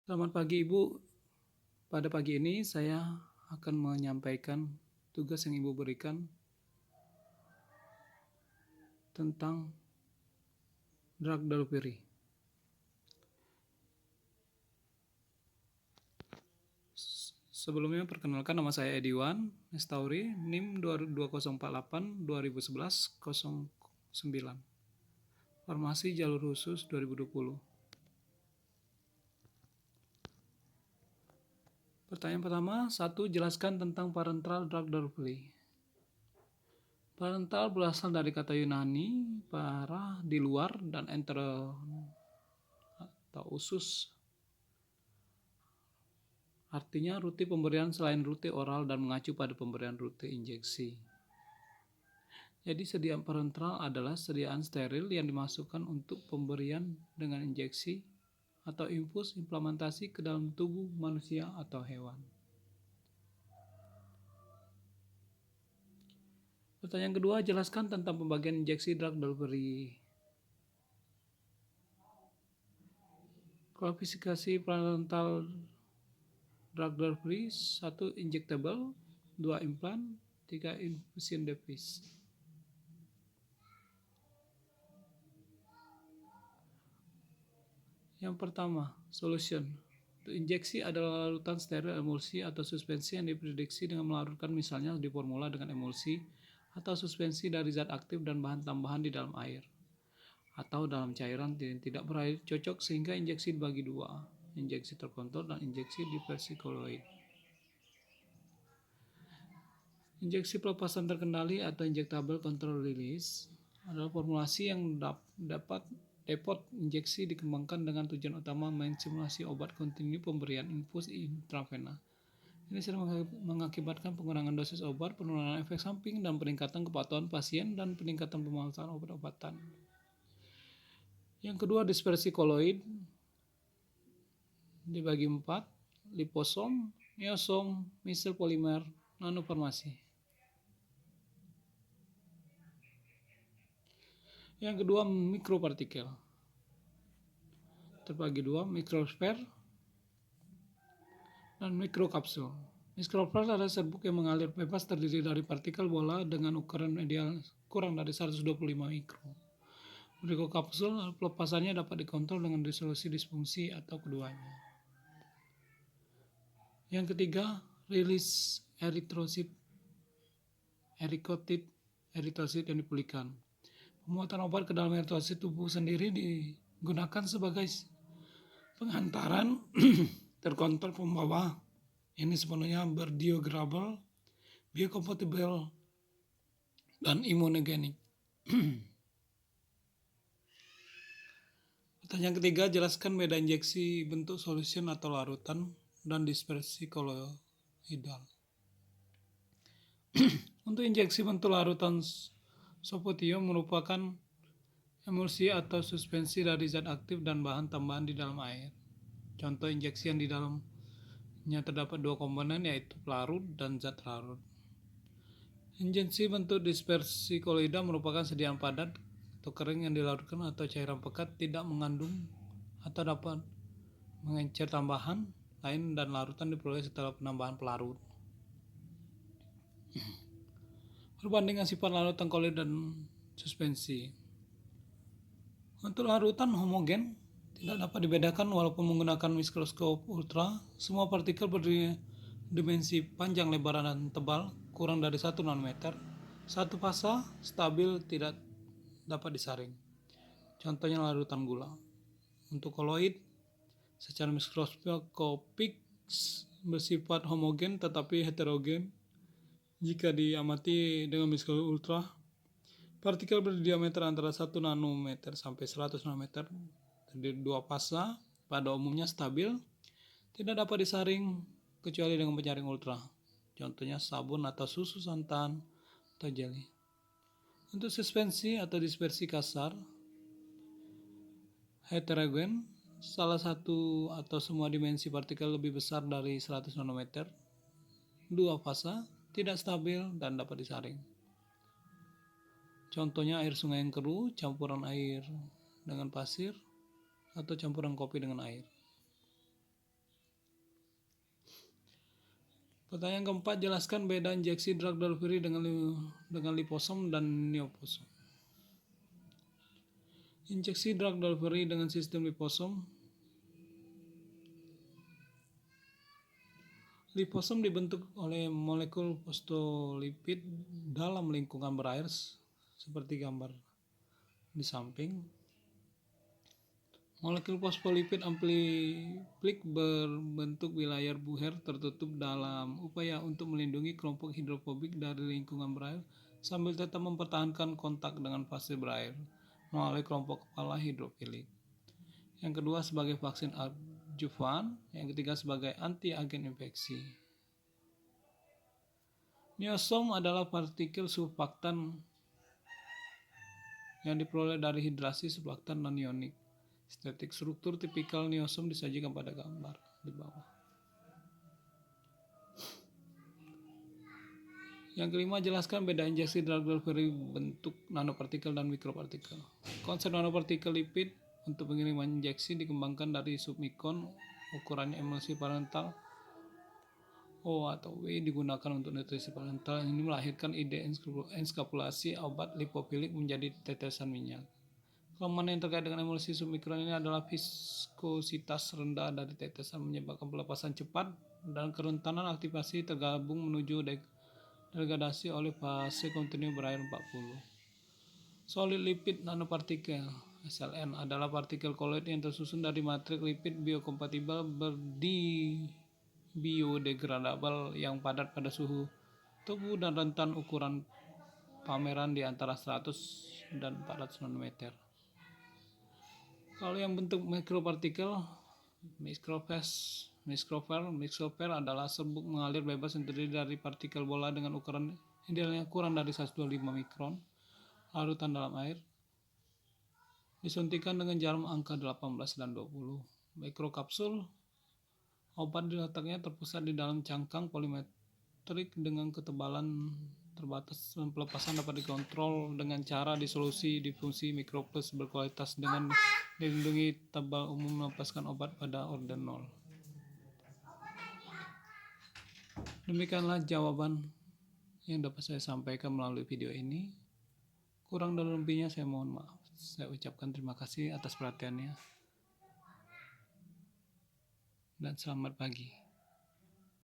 Selamat pagi Ibu. Pada pagi ini saya akan menyampaikan tugas yang Ibu berikan tentang drug delivery. Sebelumnya perkenalkan, nama saya Ediwan Nestauri, NIM 2048-2011-09, Farmasi Jalur Khusus 2020. Pertanyaan pertama, 1. Jelaskan tentang parenteral drug delivery. Parenteral berasal dari kata Yunani para, di luar, dan enteron atau usus. Artinya rute pemberian selain rute oral dan mengacu pada pemberian rute injeksi. Jadi sediaan parenteral adalah sediaan steril yang dimasukkan untuk pemberian dengan injeksi atau infus implementasi ke dalam tubuh manusia atau hewan. Pertanyaan kedua, jelaskan tentang pembagian injeksi drug delivery. Klasifikasi parenteral drug delivery: 1. Injectable, 2. Implant, 3. Infusion device. Yang pertama, solution. Injeksi adalah larutan steril emulsi atau suspensi yang diprediksi dengan melarutkan misalnya di formula dengan emulsi atau suspensi dari zat aktif dan bahan tambahan di dalam air atau dalam cairan yang tidak berair cocok sehingga injeksi dibagi dua, injeksi terkontrol dan injeksi diversikoloid. Injeksi pelepasan terkendali atau injectable control release adalah formulasi yang dapat injeksi dikembangkan dengan tujuan utama menstimulasi obat kontinu pemberian infus intravena. Ini sering mengakibatkan pengurangan dosis obat, penurunan efek samping, dan peningkatan kepatuhan pasien dan peningkatan pemanfaatan obat-obatan. Yang kedua, dispersi koloid dibagi 4, liposom, myosom, misel polimer, nanofarmasi. Yang kedua, mikropartikel terbagi 2, mikrosfer dan mikrokapsul. Mikrosfer adalah serbuk yang mengalir bebas terdiri dari partikel bola dengan ukuran ideal kurang dari 125 mikro. Mikrokapsul pelepasannya dapat dikontrol dengan resolusi disfungsi atau keduanya. Yang ketiga, rilis eritrosit yang dipulihkan. Pemuatan obat ke dalam eritrosit tubuh sendiri digunakan sebagai penghantaran terkontrol pembawa. Ini sepenuhnya biodegradable, biocompatible, dan imunogenik. Pertanyaan ketiga, jelaskan beda injeksi bentuk solution atau larutan dan dispersi koloidal. Untuk injeksi bentuk larutan sopotio merupakan emulsi atau suspensi dari zat aktif dan bahan tambahan di dalam air. Contoh injeksi yang di dalamnya terdapat dua komponen yaitu pelarut dan zat larut. Injeksi bentuk dispersi koloidal merupakan sediaan padat atau kering yang dilarutkan atau cairan pekat tidak mengandung atau dapat mengencer tambahan lain dan larutan diperoleh setelah penambahan pelarut. Perbandingan sifat larutan koloid dan suspensi. Untuk larutan homogen tidak dapat dibedakan walaupun menggunakan mikroskop ultra. Semua partikel berdimensi panjang, lebar, dan tebal kurang dari 1 nanometer. Satu fasa stabil tidak dapat disaring. Contohnya larutan gula. Untuk koloid secara mikroskopik bersifat homogen tetapi heterogen. Jika diamati dengan mikroskop ultra, partikel berdiameter antara 1 nanometer sampai 100 nanometer di dua fasa pada umumnya stabil, tidak dapat disaring kecuali dengan penyaring ultra. Contohnya sabun atau susu santan atau jelly. Untuk suspensi atau dispersi kasar, heterogen, salah satu atau semua dimensi partikel lebih besar dari 100 nanometer, dua fasa, tidak stabil dan dapat disaring. Contohnya air sungai yang keruh, campuran air dengan pasir, atau campuran kopi dengan air. Pertanyaan keempat, jelaskan beda injeksi drug delivery dengan liposom dan neoposom. Injeksi drug delivery dengan sistem liposom. Liposom dibentuk oleh molekul fosfolipid dalam lingkungan berair seperti gambar di samping. Molekul fosfolipid amplik berbentuk wilayah Buher tertutup dalam upaya untuk melindungi kelompok hidrofobik dari lingkungan berair sambil tetap mempertahankan kontak dengan fase berair melalui kelompok kepala hidrofilik. Yang kedua sebagai vaksin adjuvan, yang ketiga sebagai anti-agen infeksi. Neosom adalah partikel surfaktan yang diperoleh dari hidrasi surfaktan non-ionik. Estetik struktur tipikal neosom disajikan pada gambar di bawah. Yang kelima, jelaskan beda injeksi drug delivery bentuk nanopartikel dan mikropartikel. Konsep nanopartikel lipid untuk pengiriman injeksi dikembangkan dari submikron, ukurannya emulsi parental O atau W digunakan untuk nutrisi parental. Ini melahirkan ide enskapulasi obat lipofilik menjadi tetesan minyak. Kelemahan yang terkait dengan emulsi submikron ini adalah viskositas rendah dari tetesan menyebabkan pelepasan cepat dan kerentanan aktivasi tergabung menuju degradasi oleh fase kontinu berair 40. Solid lipid nanopartikel SLN adalah partikel koloid yang tersusun dari matriks lipid biokompatibel biodegradabel yang padat pada suhu tubuh dan rentan ukuran pameran di antara 100 dan 400 nanometer. Kalau yang bentuk mikropartikel, mikrosfer adalah serbuk mengalir bebas yang terdiri dari partikel bola dengan ukuran idealnya kurang dari 125 mikron, larutan dalam air, disuntikan dengan jarum angka 18 dan 20. Mikrokapsul, obat diletaknya terpusat di dalam cangkang polimetrik dengan ketebalan terbatas dan pelepasan dapat dikontrol dengan cara disolusi difusi mikroplus berkualitas dengan dilindungi tebal umum melepaskan obat pada orden 0. Demikianlah jawaban yang dapat saya sampaikan melalui video ini. Kurang dan lebihnya saya mohon maaf. Saya ucapkan terima kasih atas perhatiannya dan selamat pagi.